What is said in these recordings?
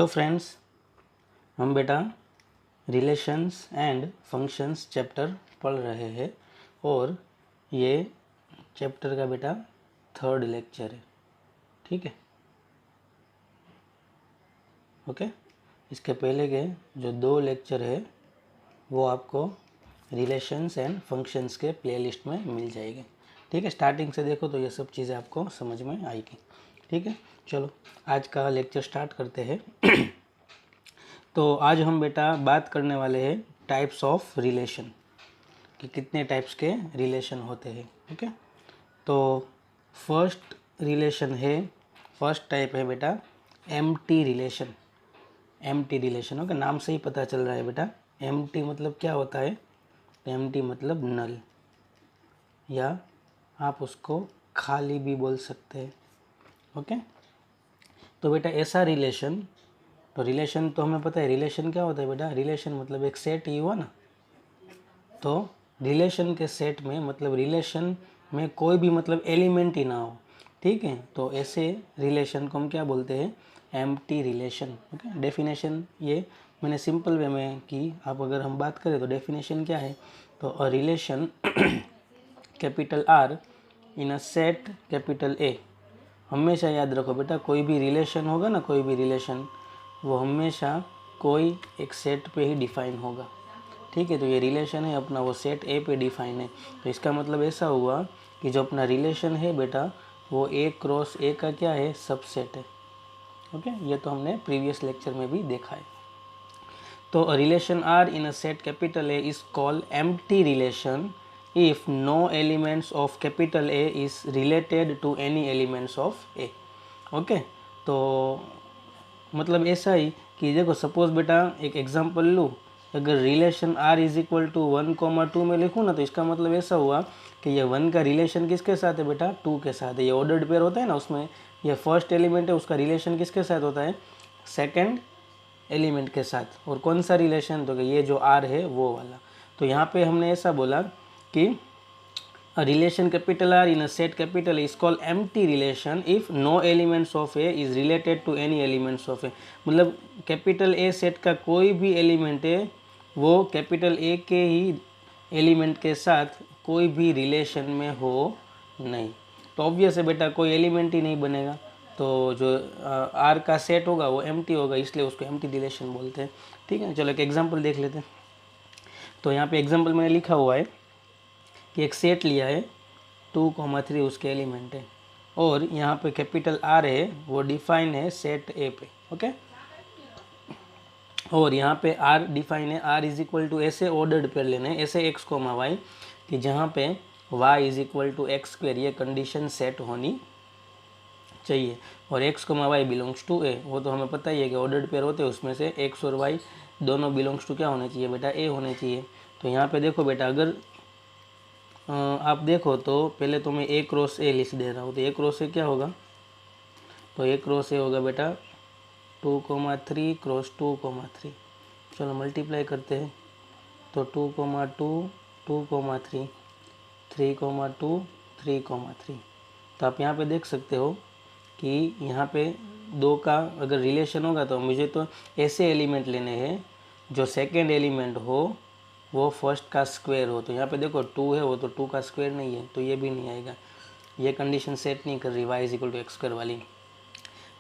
Hello friends, हम बेटा relations and functions chapter पढ़ रहे हैं और ये चैप्टर का बेटा थर्ड लेक्चर है। ठीक है, ओके। इसके पहले के जो दो लेक्चर है वो आपको रिलेशंस एंड फंक्शंस के प्लेलिस्ट में मिल जाएंगे। ठीक है, स्टार्टिंग से देखो तो ये सब चीज़ें आपको समझ में आएगी। ठीक है, चलो आज का लेक्चर स्टार्ट करते हैं। तो आज हम बेटा बात करने वाले हैं टाइप्स ऑफ रिलेशन, कि कितने टाइप्स के रिलेशन होते हैं। ओके, तो फर्स्ट रिलेशन है, फर्स्ट टाइप है बेटा empty relation. Empty relation, okay, नाम से ही पता चल रहा है बेटा एम्प्टी मतलब क्या होता है। एम्प्टी मतलब नल, या आप उसको खाली भी बोल सकते हैं। ओके, तो बेटा ऐसा रिलेशन, तो रिलेशन तो हमें पता है रिलेशन क्या होता है बेटा। रिलेशन मतलब एक सेट ही हुआ ना, तो रिलेशन के सेट में मतलब रिलेशन में कोई भी मतलब एलिमेंट ही ना हो। ठीक है, तो ऐसे रिलेशन को हम क्या बोलते हैं, एम्प्टी रिलेशन। ओके, डेफिनेशन ये मैंने सिंपल वे में की। आप अगर हम बात करें तो डेफिनेशन क्या है, तो a relation capital R in a set capital A. हमेशा याद रखो बेटा, कोई भी रिलेशन होगा ना, कोई भी रिलेशन वो हमेशा कोई एक सेट पे ही डिफाइन होगा। ठीक है, तो ये रिलेशन है अपना, वो सेट ए पे डिफाइन है। तो इसका मतलब ऐसा हुआ कि जो अपना रिलेशन है बेटा वो ए क्रॉस ए का क्या है, सबसेट है। ओके, ये तो हमने प्रीवियस लेक्चर में भी देखा है। तो relation R in a set capital A is called empty relation if no elements of capital A is related to any elements of A। Okay, तो मतलब ऐसा ही कि देखो सपोज बेटा एक एग्जांपल लूँ, अगर relation R is equal to 1,2 में लिखूँ ना, तो इसका मतलब ऐसा हुआ कि ये 1 का रिलेशन किसके साथ है बेटा, 2 के साथ है। ये ऑर्डर्ड पेयर होता है ना, उसमें ये फर्स्ट एलिमेंट है, उसका रिलेशन किसके साथ होता है, सेकेंड एलिमेंट के साथ। और कौन सा रिलेशन, तो ये जो R है वो वाला। तो यहाँ पे हमने ऐसा बोला कि a relation capital R in a set capital A is called empty relation if no elements of A is related to any elements of A। मतलब कैपिटल A सेट का कोई भी एलिमेंट है वो कैपिटल A के ही element के साथ कोई भी रिलेशन में हो नहीं, तो ऑब्वियस है बेटा कोई एलिमेंट ही नहीं बनेगा। तो जो R का सेट होगा वो एम्प्टी होगा, इसलिए उसको एम्प्टी रिलेशन बोलते हैं। ठीक है, चलो एक एग्जांपल देख लेते हैं। तो यहाँ पे एग्जांपल मैंने लिखा हुआ है कि एक सेट लिया है 2,3 उसके एलिमेंट है, और यहाँ पे कैपिटल आर है वो डिफाइन है सेट ए पे। ओके, और यहाँ पे आर डिफाइन है, आर इज इक्वल टू ऐसे ऑर्डर्ड पेयर लेने, ऐसे एक्स कोमा वाई, कि जहाँ पे y is equal to x square, ये कंडीशन सेट होनी चाहिए। और x comma y belongs to A, वो तो हमें पता ही है कि ऑर्डर्ड पेयर होते हैं, उसमें से एक्स और वाई दोनों बिलोंग्स टू क्या होने चाहिए बेटा, ए होने चाहिए। तो यहाँ पे देखो बेटा, अगर आप देखो तो पहले तो मैं ए क्रॉस ए लिख दे रहा हूँ, तो ए क्रॉस ए क्या होगा, तो ए क्रॉस ए होगा बेटा 2,3 क्रॉस 2,3। चलो मल्टीप्लाई करते हैं, तो 2,2 2,3 3,2 3,3। तो आप यहाँ पे देख सकते हो कि यहाँ पे दो का अगर रिलेशन होगा तो मुझे तो ऐसे एलिमेंट लेने हैं जो सेकेंड एलिमेंट हो वो फर्स्ट का स्क्वायर हो। तो यहाँ पे देखो 2 है, वो तो 2 का स्क्वायर नहीं है, तो ये भी नहीं आएगा, ये कंडीशन सेट नहीं कर रही Y is equal to X square वाली।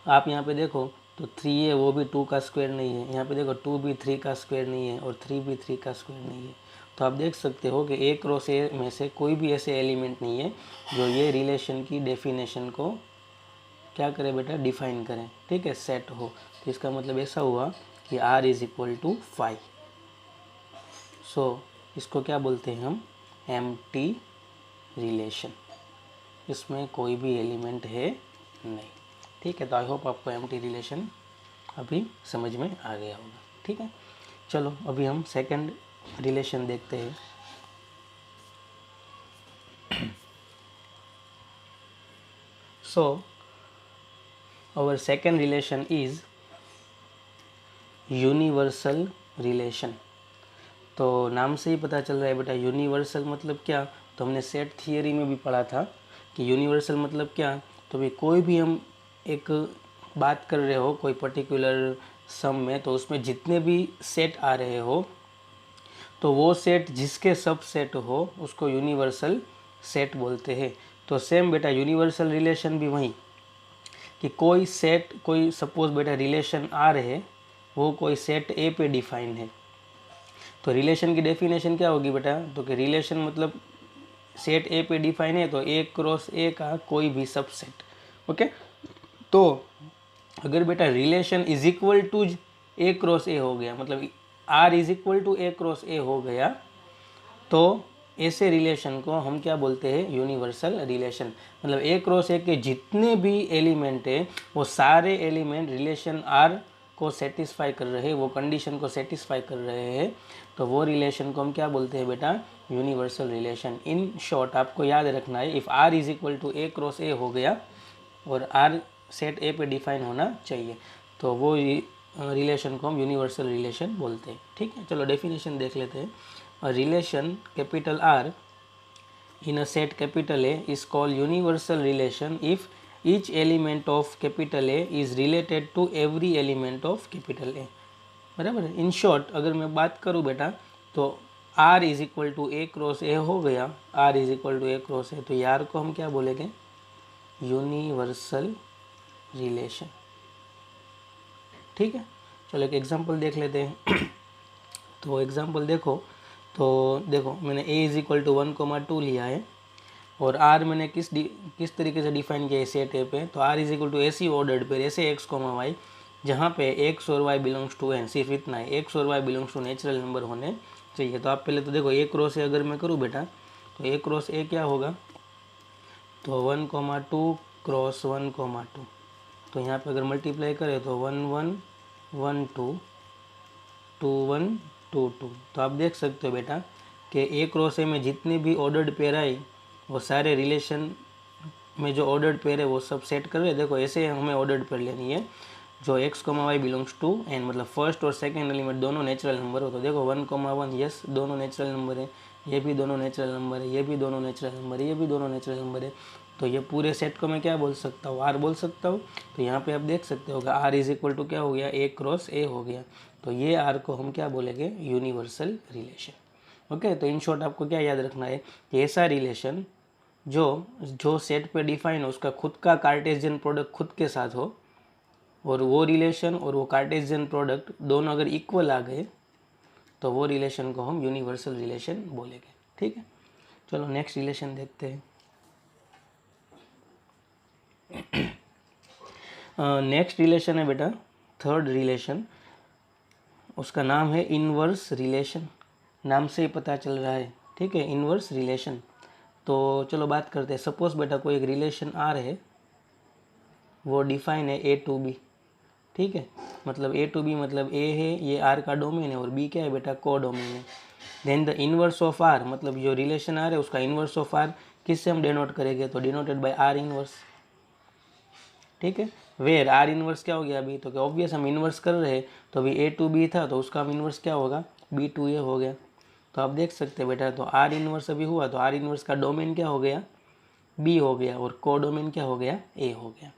आप यहाँ पे देखो तो 3 है, वो भी 2 का स्क्वायर नहीं है। यहाँ पे देखो 2 भी 3 का स्क्वायर नहीं है, और 3 भी 3 का स्क्वायर नहीं है। तो आप देख सकते हो कि ए क्रॉस ए में से कोई भी ऐसे एलिमेंट नहीं है जो ये रिलेशन की डेफिनेशन को क्या करे बेटा, डिफाइन करें। ठीक है, सेट हो। तो इसका मतलब ऐसा हुआ कि R इज इक्वल टू 5। सो इसको क्या बोलते हैं हम, एम्प्टी रिलेशन, इसमें कोई भी एलिमेंट है नहीं। ठीक है, तो आई होप आपको एम्प्टी रिलेशन अभी समझ में आ गया होगा। ठीक है, चलो अभी हम सेकंड रिलेशन देखते हैं। So our second relation is universal relation. तो नाम से ही पता चल रहा है बेटा यूनिवर्सल मतलब क्या, तो हमने सेट थियरी में भी पढ़ा था कि यूनिवर्सल मतलब क्या। तो भाई कोई भी हम एक बात कर रहे हो, कोई पर्टिकुलर सम में, तो उसमें जितने भी सेट आ रहे हो तो वो सेट जिसके सब सेट हो उसको यूनिवर्सल सेट बोलते हैं। तो सेम बेटा यूनिवर्सल रिलेशन भी वही कि कोई सेट, कोई सपोज बेटा रिलेशन आर है, वो कोई सेट ए पे डिफाइन है। तो रिलेशन की डेफिनेशन क्या होगी बेटा, तो कि रिलेशन मतलब सेट ए पे डिफाइन है तो ए क्रॉस ए का कोई भी सबसेट। ओके, तो अगर बेटा relation is equal to A cross A हो गया, मतलब R is equal to A cross A हो गया, तो ऐसे रिलेशन को हम क्या बोलते हैं, यूनिवर्सल रिलेशन। मतलब ए क्रॉस ए के जितने भी एलिमेंट है वो सारे एलिमेंट रिलेशन आर को सेटिस्फाई कर रहे हैं, वो कंडीशन को सेटिस्फाई कर रहे हैं, तो वो रिलेशन को हम क्या बोलते हैं बेटा, यूनिवर्सल रिलेशन। इन शॉर्ट आपको याद रखना है, if R is equal to A cross A हो गया और आर सेट ए पे डिफाइन होना चाहिए, तो वो रिलेशन को हम यूनिवर्सल रिलेशन बोलते हैं। ठीक है, चलो डेफिनेशन देख लेते हैं। A relation capital R in a set capital A is called universal relation if each element of capital A is related to every element of capital A। बराबर है। इन शॉर्ट अगर मैं बात करूँ बेटा, तो R is equal to A cross A हो गया, R is equal to A cross A, तो यार को हम क्या बोलेंगे, यूनिवर्सल रिलेशन। ठीक है, चलो एक एग्जांपल देख लेते हैं। तो एग्जांपल देखो, तो देखो मैंने a इज इक्वल टू 1,2 लिया है और r मैंने किस तरीके से डिफाइन किया है सेट ए पे, तो r इज इक्वल टू ऐसी ऑर्डर्ड पेयर ऐसे x, y, जहाँ पे x और y बिलोंग्स टू n, सिर्फ इतना है, x और y belongs to natural number होने चाहिए। तो आप पहले तो देखो a क्रॉस ए अगर मैं करूँ बेटा, तो a क्रॉस ए क्या होगा, तो 1,2 क्रॉस 1,2, तो यहाँ पे अगर मल्टीप्लाई करें तो 1 1 1 2 2 1 2 2। तो आप देख सकते हो बेटा कि ए क्रॉस ए में जितनी भी ऑर्डर्ड पेयर आई वो सारे रिलेशन में जो ऑर्डर्ड पेयर है वो सब सेट कर रहे हैं। देखो ऐसे हमें ऑर्डर्ड पेयर लेनी है जो x, y belongs to n, मतलब फर्स्ट और सेकंड एलिमेंट दोनों नेचुरल नंबर हो। तो देखो 1, 1 यस दोनों नेचुरल नंबर है, ये भी दोनों नेचुरल नंबर है, ये भी दोनों नेचुरल नंबर है, ये भी दोनों नेचुरल नंबर है। तो ये पूरे सेट को मैं क्या बोल सकता हूँ, आर बोल सकता हूँ। तो यहाँ पे आप देख सकते हो आर इज इक्वल टू क्या हो गया, ए क्रॉस ए हो गया। तो ये आर को हम क्या बोलेंगे, यूनिवर्सल रिलेशन। ओके, तो इन शॉर्ट आपको क्या याद रखना है कि ऐसा रिलेशन जो सेट पे डिफाइन हो उसका खुद का कार्टेशियन प्रोडक्ट खुद के साथ हो, और वो रिलेशन और वो कार्टेशियन प्रोडक्ट दोनों अगर इक्वल आ गए तो वो रिलेशन को हम यूनिवर्सल रिलेशन बोलेंगे। ठीक है, चलो नेक्स्ट रिलेशन देखते हैं। नेक्स्ट रिलेशन है बेटा थर्ड रिलेशन, उसका नाम है इनवर्स रिलेशन। नाम से ही पता चल रहा है, ठीक है, इनवर्स रिलेशन। तो चलो बात करते हैं। सपोज बेटा कोई एक रिलेशन आर है, वो डिफाइन है ए टू बी। ठीक है, मतलब ए टू बी मतलब ए है, ये आर का डोमेन है, और बी क्या है बेटा, को डोमेन है। Then the inverse of R, मतलब जो रिलेशन आर है उसका इनवर्स ऑफ आर किससे हम डिनोट करेंगे, तो डिनोटेड बाय आर इनवर्स। ठीक है, वेयर आर इनवर्स क्या हो गया अभी, तो क्या ऑब्वियस हम इनवर्स कर रहे हैं, तो अभी ए टू बी था तो उसका हम इनवर्स क्या होगा, बी टू ए हो गया। तो आप देख सकते हैं बेटा, तो आर इनवर्स अभी हुआ तो आर इनवर्स का डोमेन क्या हो गया, बी हो गया, और को डोमेन क्या हो गया, ए हो गया।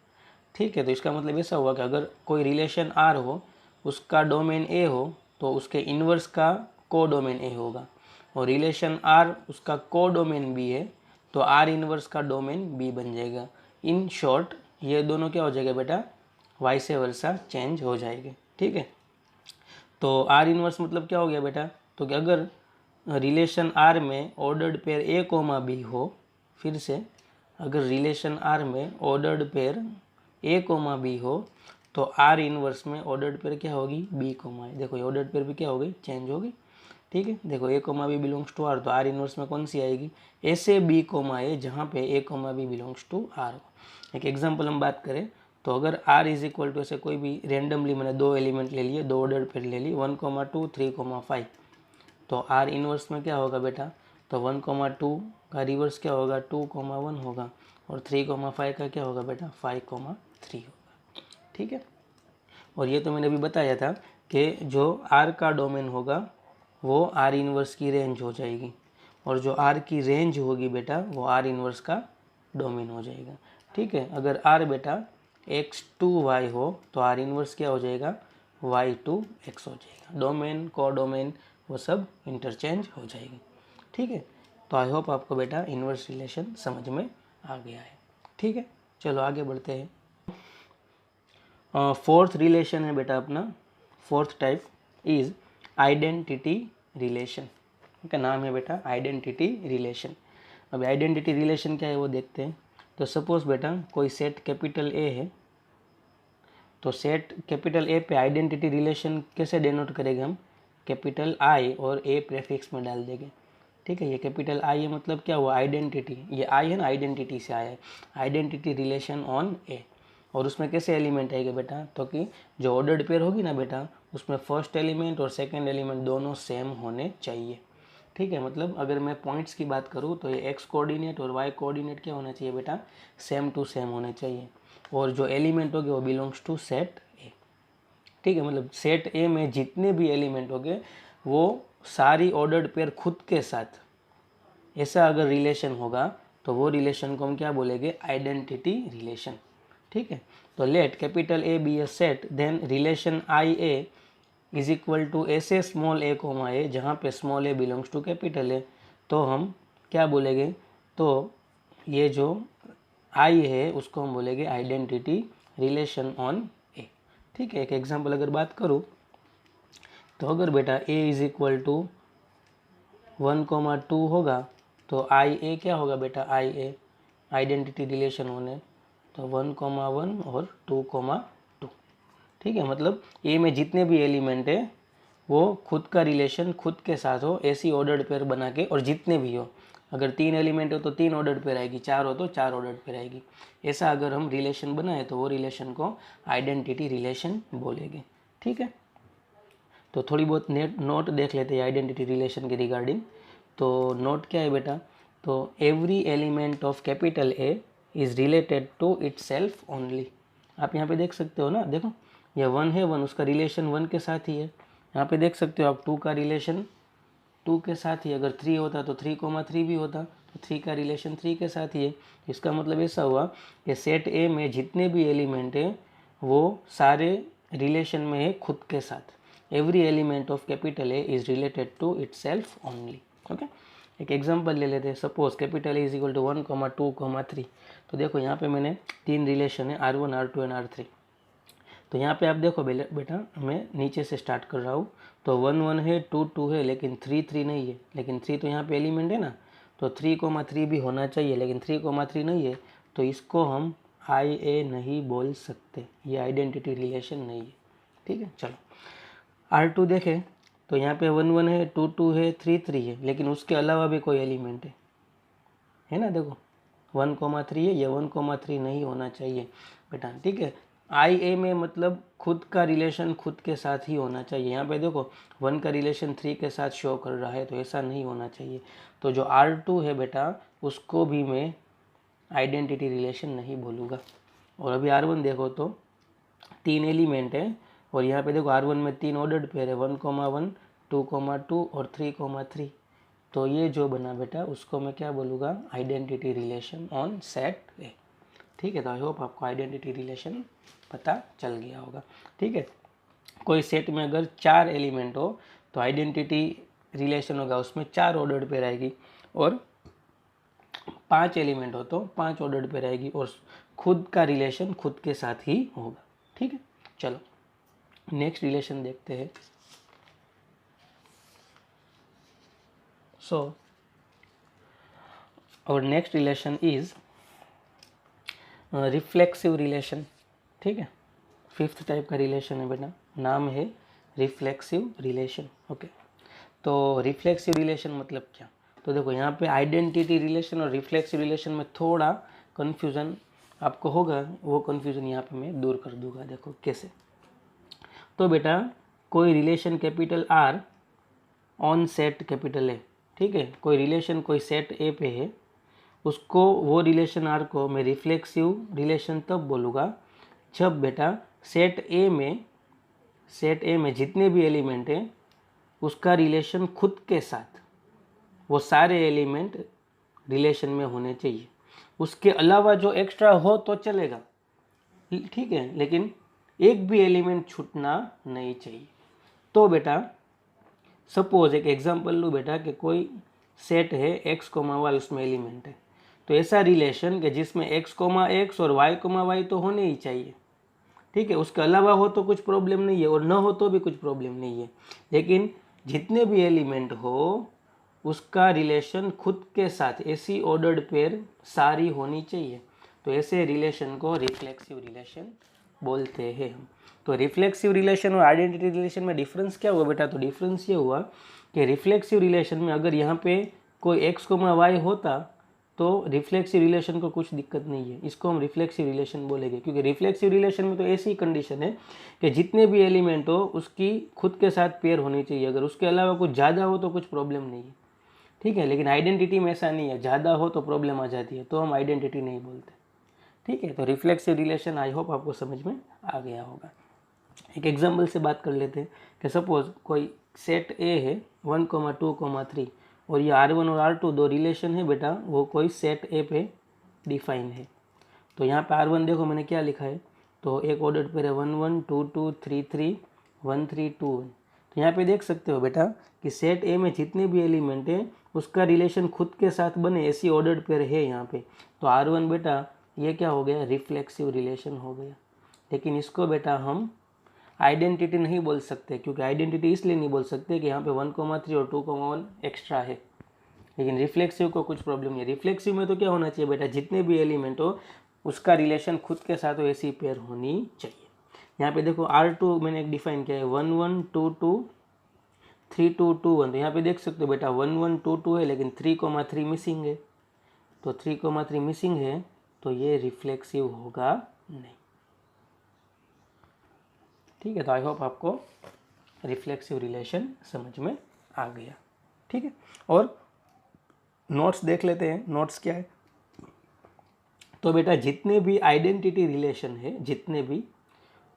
ठीक है, तो इसका मतलब ऐसा हुआ कि अगर कोई रिलेशन आर हो उसका डोमेन ए हो तो उसके इन्वर्स का को डोमेन ए होगा, और रिलेशन आर उसका को डोमेन बी है तो आर इन्वर्स का डोमेन बी बन जाएगा। इन शॉर्ट ये दोनों क्या हो जाएगा बेटा, वाइस वर्सा चेंज हो जाएंगे। ठीक है, तो आर इन्वर्स मतलब क्या हो गया बेटा, तो कि अगर रिलेशन आर में ordered pair A comma B हो, फिर से अगर रिलेशन आर में ordered pair A comma B हो तो आर इनवर्स में ऑर्डर्ड पेयर क्या होगी, बी कोमा ए। देखो ये ऑर्डर्ड पेयर भी क्या हो गई, चेंज होगी। ठीक है, देखो A comma B belongs to R, तो आर इनवर्स में कौन सी आएगी, ऐसे बी कोमा ए जहाँ पे A comma B belongs to R हो। एक एग्जांपल हम बात करें तो अगर आर इज इक्वल टू ऐसे कोई भी रेंडमली मैंने दो एलिमेंट ले लिए, दो ऑर्डर्ड पेयर ले ली 1,2 3,5, तो आर इनवर्स में क्या होगा बेटा, तो 1,2 का रिवर्स क्या होगा, 2,1 होगा, और 3,5 का क्या होगा बेटा, 5,3 होगा। ठीक है, और ये तो मैंने अभी बताया था कि जो आर का डोमेन होगा वो आर इनवर्स की रेंज हो जाएगी, और जो आर की रेंज होगी बेटा वो आर इनवर्स का डोमेन हो जाएगा। ठीक है, अगर आर बेटा x2y हो तो आर इनवर्स क्या हो जाएगा, वाई टू एक्स हो जाएगा, डोमेन को डोमेन वो सब इंटरचेंज हो जाएगी। ठीक है, तो आई होप आपको बेटा इन्वर्स रिलेशन समझ में आ गया है। ठीक है, चलो आगे बढ़ते हैं। फोर्थ रिलेशन है बेटा अपना, fourth type is identity relation. का नाम है बेटा आइडेंटिटी रिलेशन। अब आइडेंटिटी रिलेशन क्या है वो देखते हैं। तो सपोज बेटा कोई सेट कैपिटल ए है, तो सेट कैपिटल ए पे आइडेंटिटी रिलेशन कैसे डिनोट करेंगे हम, कैपिटल आई और ए प्रेफिक्स में डाल देंगे। ठीक है, ये कैपिटल आई है मतलब क्या हुआ, आइडेंटिटी, ये आई है ना, आइडेंटिटी से आया है, आइडेंटिटी रिलेशन ऑन ए। और उसमें कैसे एलिमेंट आएगा बेटा, तो कि जो ऑर्डर्ड पेयर होगी ना बेटा, उसमें फर्स्ट एलिमेंट और सेकंड एलिमेंट दोनों सेम होने चाहिए। ठीक है, मतलब अगर मैं पॉइंट्स की बात करूँ तो ये एक्स कोऑर्डिनेट और वाई कोऑर्डिनेट क्या होना चाहिए बेटा, सेम टू सेम होने चाहिए। और जो एलिमेंट होंगे वो बिलोंग्स टू सेट ए। ठीक है, मतलब सेट ए में जितने भी एलिमेंट होंगे वो सारी ऑर्डर्ड पेयर खुद के साथ, ऐसा अगर रिलेशन होगा तो वो रिलेशन को हम क्या बोलेंगे, आइडेंटिटी रिलेशन। ठीक है, तो let capital A be a set, then relation I A is equal to ऐसे स्मॉल ए कोमा ए जहाँ पे small A belongs to capital A. तो हम क्या बोलेंगे, तो ये जो आई है उसको हम बोलेंगे आइडेंटिटी रिलेशन ऑन ए। ठीक है, एक एग्जांपल अगर बात करूँ तो अगर बेटा ए इज इक्वल टू 1,2 होगा तो आई ए क्या होगा बेटा, आई ए आइडेंटिटी रिलेशन होने, तो 1,1 और 2,2। ठीक है, मतलब ए में जितने भी एलिमेंट है वो खुद का रिलेशन खुद के साथ हो, ऐसी ऑर्डर्ड पेयर बना के, और जितने भी हो, अगर 3 एलिमेंट हो तो 3 ऑर्डर्ड पेयर आएगी, 4 हो तो 4 ऑर्डर्ड पेयर आएगी। ऐसा अगर हम रिलेशन बनाए तो वो रिलेशन को आइडेंटिटी रिलेशन बोलेंगे। ठीक है, तो थोड़ी बहुत नोट देख लेते हैं आइडेंटिटी रिलेशन के रिगार्डिंग। तो नोट क्या है बेटा, तो every element of capital A is related to itself only. आप यहाँ पे देख सकते हो ना, देखो ये 1 है, 1 उसका रिलेशन 1 के साथ ही है। यहाँ पे देख सकते हो आप 2 का रिलेशन 2 के साथ ही, अगर 3 होता तो 3,3 भी होता, तो 3 का रिलेशन 3 के साथ ही है। इसका मतलब ऐसा हुआ कि सेट ए में जितने भी एलिमेंट है वो सारे रिलेशन में है खुद के साथ। Every element of capital A is related to itself only. Okay, एक एग्जांपल ले लेते हैं। Suppose capital A is equal to 1, 2, 3। तो देखो यहाँ पे मैंने 3 रिलेशन है, R1, R2 एंड R3। तो यहाँ पे आप देखो बेटा मैं नीचे से स्टार्ट कर रहा हूँ, तो 1, 1 है, 2, 2 है, लेकिन 3, 3 नहीं है। लेकिन 3 तो यहाँ पे एलिमेंट है ना, तो 3,3 भी होना चाहिए, लेकिन 3,3 नहीं है, तो इसको हम आई ए नहीं बोल सकते, ये आइडेंटिटी रिलेशन नहीं है। ठीक है, चलो R2 देखें तो यहाँ पे 1, 1 है, 2, 2 है, 3, 3 है, लेकिन उसके अलावा भी कोई एलिमेंट है ना, देखो 1,3 है, ये 1,3 नहीं होना चाहिए बेटा। ठीक है, आई ए में मतलब खुद का रिलेशन खुद के साथ ही होना चाहिए। यहाँ पे देखो 1 का रिलेशन 3 के साथ शो कर रहा है, तो ऐसा नहीं होना चाहिए। तो जो R2 है बेटा उसको भी मैं आइडेंटिटी रिलेशन नहीं बोलूँगा। और अभी R1 देखो तो 3 एलिमेंट है, और यहाँ पे देखो R1 में 3 ऑर्डर्ड पेयर है, 1,1, 2,2 और 3,3। तो ये जो बना बेटा उसको मैं क्या बोलूँगा, आइडेंटिटी रिलेशन ऑन सेट ए। ठीक है, तो आई होप आपको आइडेंटिटी रिलेशन पता चल गया होगा। ठीक है, कोई सेट में अगर 4 एलिमेंट हो तो आइडेंटिटी रिलेशन होगा उसमें 4 ऑर्डर्ड पेयर आएगी, और 5 एलिमेंट हो तो 5 ऑर्डर्ड पेयर आएगी, और खुद का रिलेशन खुद के साथ ही होगा। ठीक है, चलो नेक्स्ट रिलेशन देखते हैं। सो और next relation is reflexive relation. ठीक है, 5th टाइप का रिलेशन है बेटा, नाम है रिफ्लेक्सिव रिलेशन। ओके, तो रिफ्लेक्सिव रिलेशन मतलब क्या, तो देखो यहाँ पे आइडेंटिटी रिलेशन और रिफ्लेक्सिव रिलेशन में थोड़ा कन्फ्यूज़न आपको होगा, वो कन्फ्यूज़न यहाँ पे मैं दूर कर दूंगा। देखो कैसे, तो बेटा कोई relation capital are on set capital ए। ठीक है, कोई रिलेशन कोई सेट ए पे है, उसको वो रिलेशन आर को मैं रिफ्लेक्सिव रिलेशन तब बोलूँगा जब बेटा सेट ए में जितने भी एलिमेंट हैं उसका रिलेशन खुद के साथ वो सारे एलिमेंट रिलेशन में होने चाहिए। उसके अलावा जो एक्स्ट्रा हो तो चलेगा, ठीक है, लेकिन एक भी एलिमेंट छूटना नहीं चाहिए। तो बेटा सपोज एक एग्जांपल लूँ बेटा कि कोई सेट है x, y, उसमें एलिमेंट है, तो ऐसा रिलेशन कि जिसमें x, x और y, y तो होने ही चाहिए, ठीक है। उसके अलावा हो तो कुछ प्रॉब्लम नहीं है और न हो तो भी कुछ प्रॉब्लम नहीं है, लेकिन जितने भी एलिमेंट हो उसका रिलेशन खुद के साथ ऐसी ऑर्डर्ड पेयर सारी होनी चाहिए। तो ऐसे रिलेशन को रिफ्लेक्सिव रिलेशन बोलते हैं हम। तो रिफ्लेक्सिव रिलेशन और आइडेंटिटी रिलेशन में डिफरेंस क्या हुआ बेटा? तो डिफरेंस ये हुआ कि रिफ्लेक्सिव रिलेशन में अगर यहाँ पे कोई x, y होता तो रिफ्लेक्सिव रिलेशन को कुछ दिक्कत नहीं है, इसको हम रिफ्लेक्सिव रिलेशन बोलेंगे, क्योंकि रिफ्लेक्सिव रिलेशन में तो ऐसी कंडीशन है कि जितने भी एलिमेंट हो उसकी खुद के साथ पेयर होनी चाहिए, अगर उसके अलावा कुछ ज़्यादा हो तो कुछ प्रॉब्लम नहीं है, ठीक है। लेकिन आइडेंटिटी में ऐसा नहीं है, ज़्यादा हो तो प्रॉब्लम आ जाती है, तो हम आइडेंटिटी नहीं बोलते, ठीक है। तो रिफ्लेक्सिव रिलेशन आई होप आपको समझ में आ गया होगा। एक एग्जाम्पल से बात कर लेते हैं कि सपोज कोई सेट ए है 1, 2, 3 और ये R1 और R2 दो रिलेशन है बेटा, वो कोई सेट ए पे डिफाइन है। तो यहाँ पे R1 देखो मैंने क्या लिखा है, तो एक ऑर्डर पेयर है 1, 1, 2, 2, 3, 3, 1, 3, 2, 1। तो यहाँ पे देख सकते हो बेटा कि सेट ए में जितने भी एलिमेंट है उसका रिलेशन खुद के साथ बने ऐसी ऑर्डर्ड पेयर है यहाँ पे। तो R1 बेटा ये क्या हो गया? रिफ्लेक्सिव रिलेशन हो गया। लेकिन इसको बेटा हम आइडेंटिटी नहीं बोल सकते, क्योंकि आइडेंटिटी इसलिए नहीं बोल सकते कि यहाँ पे 1, 3 और 2, 1 एक्स्ट्रा है। लेकिन रिफ्लेक्सिव को कुछ प्रॉब्लम नहीं है। रिफ्लेक्सिव में तो क्या होना चाहिए बेटा? जितने भी एलिमेंट हो उसका रिलेशन खुद के साथ हो ऐसी पेयर होनी चाहिए। यहाँ पे देखो R2 मैंने एक डिफाइन किया है 1, 1, 2, 2, 3, 2, 2, 1। तो यहाँ पे देख सकते हो बेटा 1, 1, 2, 2 है, लेकिन 3, 3 मिसिंग है। तो 3, 3 मिसिंग है, तो ये रिफ्लेक्सिव होगा नहीं, ठीक है। तो आई होप आपको रिफ्लेक्सिव रिलेशन समझ में आ गया, ठीक है। और नोट्स देख लेते हैं, नोट्स क्या है। तो बेटा जितने भी आइडेंटिटी रिलेशन है, जितने भी,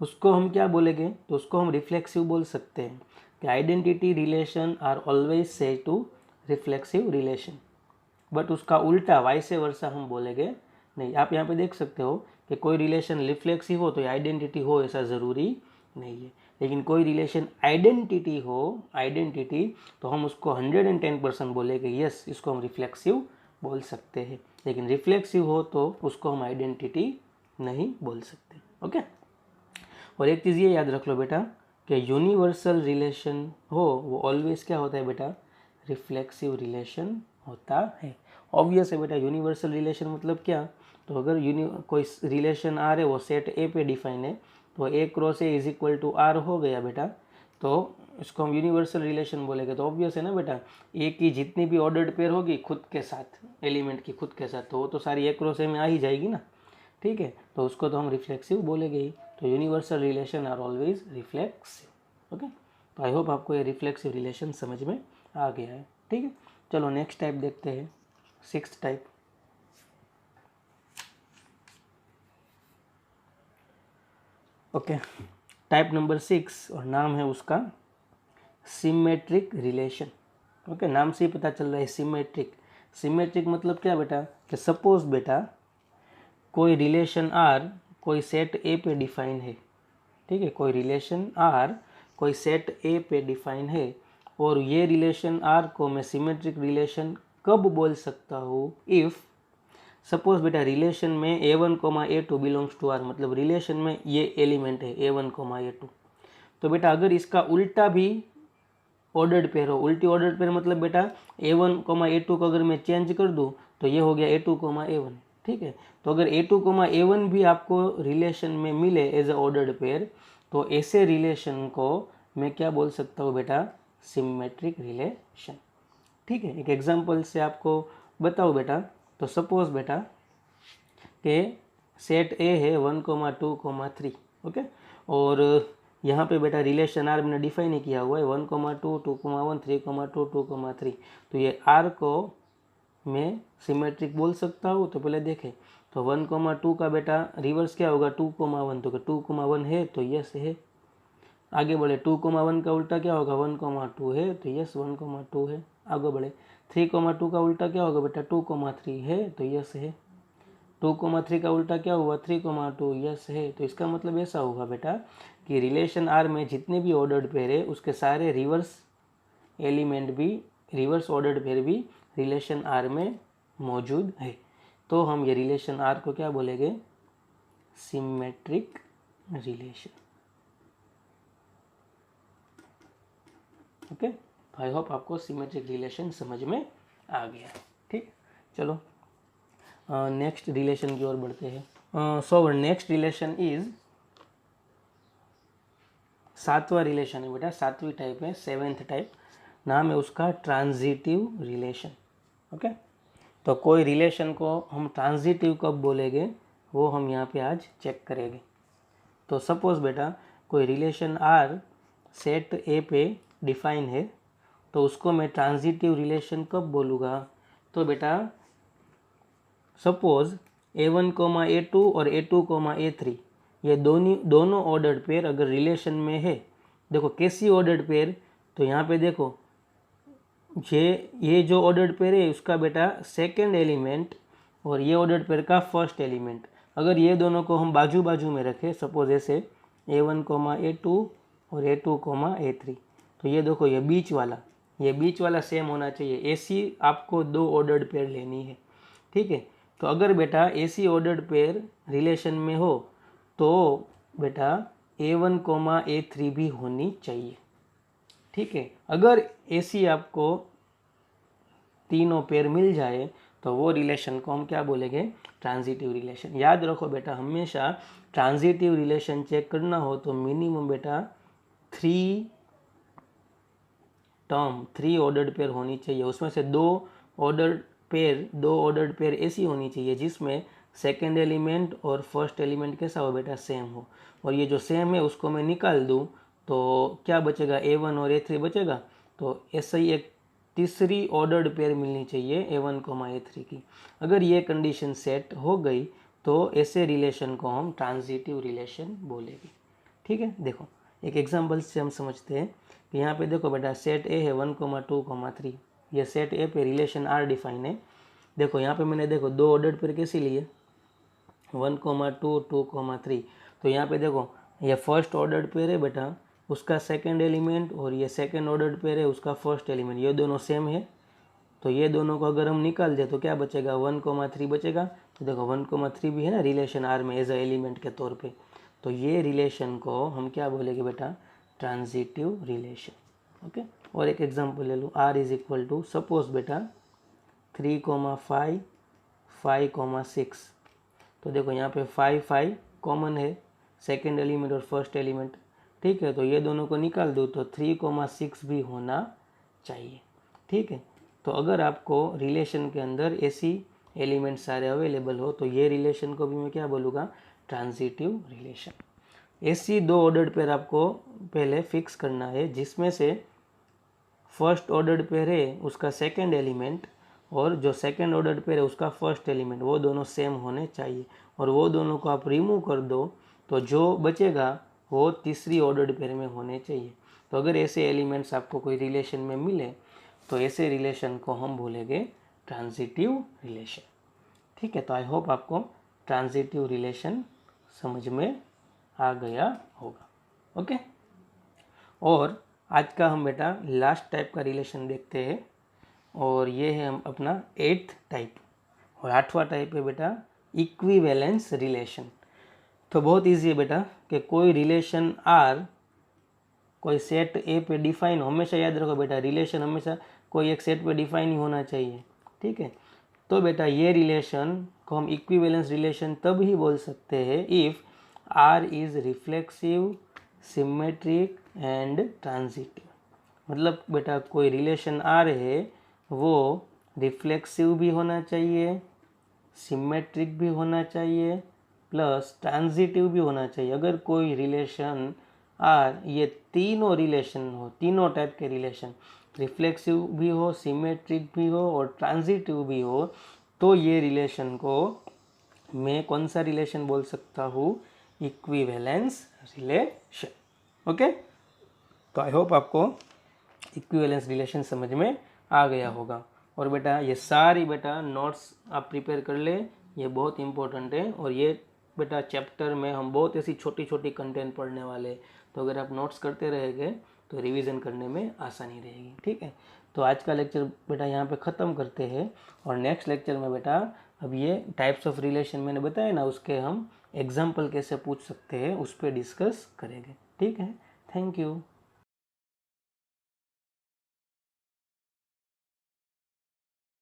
उसको हम क्या बोलेंगे? तो उसको हम रिफ्लेक्सिव बोल सकते हैं कि identity relation are always said to reflexive relation. But उसका उल्टा वाइस वर्सा हम बोलेंगे नहीं। आप यहाँ पे देख सकते हो कि कोई रिलेशन रिफ्लेक्सिव हो तो आइडेंटिटी हो ऐसा ज़रूरी नहीं है, लेकिन कोई रिलेशन आइडेंटिटी हो, आइडेंटिटी, तो हम उसको 110% बोलेंगे यस, इसको हम रिफ्लेक्सिव बोल सकते हैं। लेकिन रिफ्लेक्सिव हो तो उसको हम आइडेंटिटी नहीं बोल सकते, ओके। और एक चीज़ ये याद रख लो बेटा कि यूनिवर्सल रिलेशन हो वो ऑलवेज क्या होता है बेटा? रिफ्लेक्सिव रिलेशन होता है। ऑब्वियस है बेटा, यूनिवर्सल रिलेशन मतलब क्या? तो अगर कोई रिलेशन आर है वो सेट ए पे डिफाइन है, तो A cross A is equal to R हो गया बेटा, तो इसको हम यूनिवर्सल रिलेशन बोलेंगे। तो ऑब्वियस है ना बेटा, ए की जितनी भी ऑर्डर्ड पेयर होगी खुद के साथ, एलिमेंट की खुद के साथ, तो वो तो सारी ए क्रॉस ए में आ ही जाएगी ना, ठीक है। तो उसको तो हम रिफ्लेक्सिव बोलेंगे ही। तो universal relation are always reflexive, okay. तो आई होप आपको ये रिफ्लेक्सिव रिलेशन समझ में आ गया है, ठीक है। चलो नेक्स्ट टाइप देखते हैं, 6th type. Okay, type number 6 और नाम है उसका सिमेट्रिक रिलेशन। ओके, नाम से ही पता चल रहा है सिमेट्रिक। सिमेट्रिक मतलब क्या बेटा? कि सपोज बेटा कोई रिलेशन आर कोई सेट ए पे डिफाइन है, ठीक है। कोई रिलेशन आर कोई सेट ए पे डिफाइन है, और ये रिलेशन आर को मैं सिमेट्रिक रिलेशन कब बोल सकता हूँ? इफ़ सपोज बेटा रिलेशन में A1, A2 belongs to R, मतलब रिलेशन में ये एलिमेंट है A1, A2। तो बेटा अगर इसका उल्टा भी ऑर्डर्ड पेयर हो, उल्टी ऑर्डर्ड पेयर मतलब बेटा A1, A2 को अगर मैं चेंज कर दूँ तो ये हो गया A2, A1, ठीक है। तो अगर A2, A1 भी आपको रिलेशन में मिले एज अ ऑर्डर्ड पेयर, तो ऐसे रिलेशन को मैं क्या बोल सकता हूँ बेटा? सिमेट्रिक रिलेशन, ठीक है। एक एग्जांपल से आपको बताओ बेटा, तो सपोज बेटा कि सेट ए है 1, 2, 3, ओके। और यहाँ पे बेटा रिलेशन आर मैंने डिफाइन ही किया हुआ है 1, 2, 2, 1, 3, 2, 2, 3। तो ये आर को मैं सिमेट्रिक बोल सकता हूँ। तो पहले देखें, तो 1, 2 का बेटा रिवर्स क्या होगा? 2, 1। तो 2, 1 है तो यस है। आगे बढ़े, 2, 1 का उल्टा क्या होगा? 1, 2 है तो यस 1, 2 है। आगे बढ़े, 3, 2 का उल्टा क्या होगा बेटा? 2, 3 है तो यस है। 2,3 का उल्टा क्या हुआ 3,2, यस है। तो इसका मतलब ऐसा होगा बेटा कि रिलेशन आर में जितने भी ऑर्डर्ड पेयर है उसके सारे रिवर्स एलिमेंट भी, रिवर्स ऑर्डर्ड पेयर भी रिलेशन आर में मौजूद है। तो हम ये रिलेशन आर को क्या बोलेंगे, symmetric relation. Okay, I hope आपको सिमेट्रिक रिलेशन समझ में आ गया है। ठीक, चलो नेक्स्ट रिलेशन की ओर बढ़ते हैं। सो नेक्स्ट रिलेशन इज सातवां रिलेशन है बेटा, सातवीं टाइप है, सेवेंथ टाइप, नाम है उसका ट्रांजिटिव रिलेशन। ओके, तो कोई रिलेशन को हम ट्रांजिटिव कब बोलेंगे वो हम यहाँ पे आज चेक करेंगे। तो सपोज बेटा कोई रिलेशन आर सेट ए पे डिफाइन है, तो उसको मैं ट्रांजिटिव रिलेशन कब बोलूँगा। तो बेटा सपोज A1, A2 और A2, A3 ये दोनों ऑर्डर्ड पेयर अगर रिलेशन में है, देखो कैसी ऑर्डर्ड पेयर, तो यहाँ पे देखो ये जो ऑर्डर्ड पेयर है उसका बेटा सेकंड एलिमेंट और ये ऑर्डर्ड पेयर का फर्स्ट एलिमेंट, अगर ये दोनों को हम बाजू बाजू में रखें, सपोज ऐसे A1, A2 और A2, A3, तो ये देखो ये बीच वाला सेम होना चाहिए। ऐसी आपको दो ऑर्डर्ड पेयर लेनी है। ठीक है, तो अगर बेटा ऐसी ऑर्डर्ड पेयर रिलेशन में हो तो बेटा A1, A3 भी होनी चाहिए। ठीक है, अगर ऐसी आपको तीनों पेयर मिल जाए तो वो रिलेशन को हम क्या बोलेंगे, ट्रांजिटिव रिलेशन। याद रखो बेटा हमेशा ट्रांजिटिव रिलेशन चेक करना हो तो मिनिमम बेटा 3 ऑर्डर्ड पेयर होनी चाहिए। उसमें से दो ऑर्डर्ड पेयर ऐसी होनी चाहिए जिसमें सेकेंड एलिमेंट और फर्स्ट एलिमेंट कैसा हो बेटा, सेम हो। और ये जो सेम है उसको मैं निकाल दूं तो क्या बचेगा, A1 और A3 बचेगा। तो ऐसा ही एक तीसरी ऑर्डर्ड पेयर मिलनी चाहिए A1, A3 की। अगर ये कंडीशन सेट हो गई तो ऐसे रिलेशन को हम ट्रांजिटिव रिलेशन बोलेंगे। ठीक है, देखो एक एग्जांपल से हम समझते हैं कि यहाँ पे देखो बेटा सेट ए है 1, 2, 3, ये सेट ए पे रिलेशन आर डिफाइन है। देखो यहाँ पे मैंने देखो दो ऑर्डर्ड पेयर कैसी लिए 1, 2, 2, 3, तो यहाँ पे देखो ये फर्स्ट ऑर्डर्ड पेयर है बेटा, उसका सेकंड एलिमेंट और ये सेकंड ऑर्डर्ड पेयर है उसका फर्स्ट एलिमेंट, ये दोनों सेम है। तो ये दोनों को अगर हम निकाल दे तो क्या बचेगा, 1, 3 बचेगा। तो देखो 1, 3 भी है ना रिलेशन आर में एज अ एलिमेंट के तौर पे। तो ये रिलेशन को हम क्या बोलेंगे बेटा, ट्रांजिटिव रिलेशन। ओके, और एक एग्जांपल ले लो, R is equal to suppose बेटा 3, 5, 5, 6। तो देखो यहाँ पे 5, 5 कॉमन है, सेकेंड एलिमेंट और फर्स्ट एलिमेंट। ठीक है, तो ये दोनों को निकाल दो तो 3, 6 भी होना चाहिए। ठीक है, तो अगर आपको रिलेशन के अंदर ऐसी एलिमेंट सारे अवेलेबल हो तो ये रिलेशन को भी मैं क्या बोलूँगा, ट्रांजिटिव रिलेशन। ऐसी दो ऑर्डर्ड पेयर आपको पहले फिक्स करना है जिसमें से फर्स्ट ऑर्डर्ड पेयर है उसका सेकंड एलिमेंट और जो सेकंड ऑर्डर्ड पेयर है उसका फर्स्ट एलिमेंट, वो दोनों सेम होने चाहिए। और वो दोनों को आप रिमूव कर दो तो जो बचेगा वो तीसरी ऑर्डर्ड पेयर में होने चाहिए। तो अगर ऐसे एलिमेंट्स आपको कोई रिलेशन में मिले तो ऐसे रिलेशन को हम बोलेंगे ट्रांजिटिव रिलेशन। ठीक है, तो आई होप आपको ट्रांजिटिव रिलेशन समझ में आ गया होगा। ओके, और आज का हम बेटा लास्ट टाइप का रिलेशन देखते हैं और ये है हम अपना 8th टाइप। और 8वां टाइप है बेटा इक्विवेलेंस रिलेशन। तो बहुत इजी है बेटा कि कोई रिलेशन आर कोई सेट ए पे डिफाइन, हमेशा याद रखो बेटा रिलेशन हमेशा कोई एक सेट पे डिफाइन ही होना चाहिए। ठीक है, तो बेटा ये रिलेशन को हम इक्विवेलेंस रिलेशन तब ही बोल सकते हैं if R is reflexive, symmetric and transitive. मतलब बेटा कोई रिलेशन आर है वो रिफ्लेक्सिव भी होना चाहिए, सिमेट्रिक भी होना चाहिए, प्लस ट्रांजिटिव भी होना चाहिए। अगर कोई रिलेशन आर ये तीनों रिलेशन हो, तीनों टाइप के रिलेशन रिफ्लेक्सिव भी हो, सिमेट्रिक भी हो और ट्रांजिटिव भी हो, तो ये रिलेशन को मैं कौन सा रिलेशन बोल सकता हूँ, इक्विवेलेंस रिलेशन। ओके, तो आई होप आपको इक्विवेलेंस रिलेशन समझ में आ गया होगा। और बेटा ये सारी बेटा नोट्स आप प्रिपेयर कर ले, ये बहुत इंपॉर्टेंट है। और ये बेटा चैप्टर में हम बहुत ऐसी छोटी छोटी कंटेंट पढ़ने वाले, तो अगर आप नोट्स करते रहेंगे तो रिवीजन करने में आसानी रहेगी। ठीक है, तो आज का लेक्चर बेटा यहाँ पे ख़त्म करते हैं, और नेक्स्ट लेक्चर में बेटा अब ये टाइप्स ऑफ रिलेशन मैंने बताया ना, उसके हम एग्जाम्पल कैसे पूछ सकते हैं उस पर डिस्कस करेंगे। ठीक है, थैंक यू।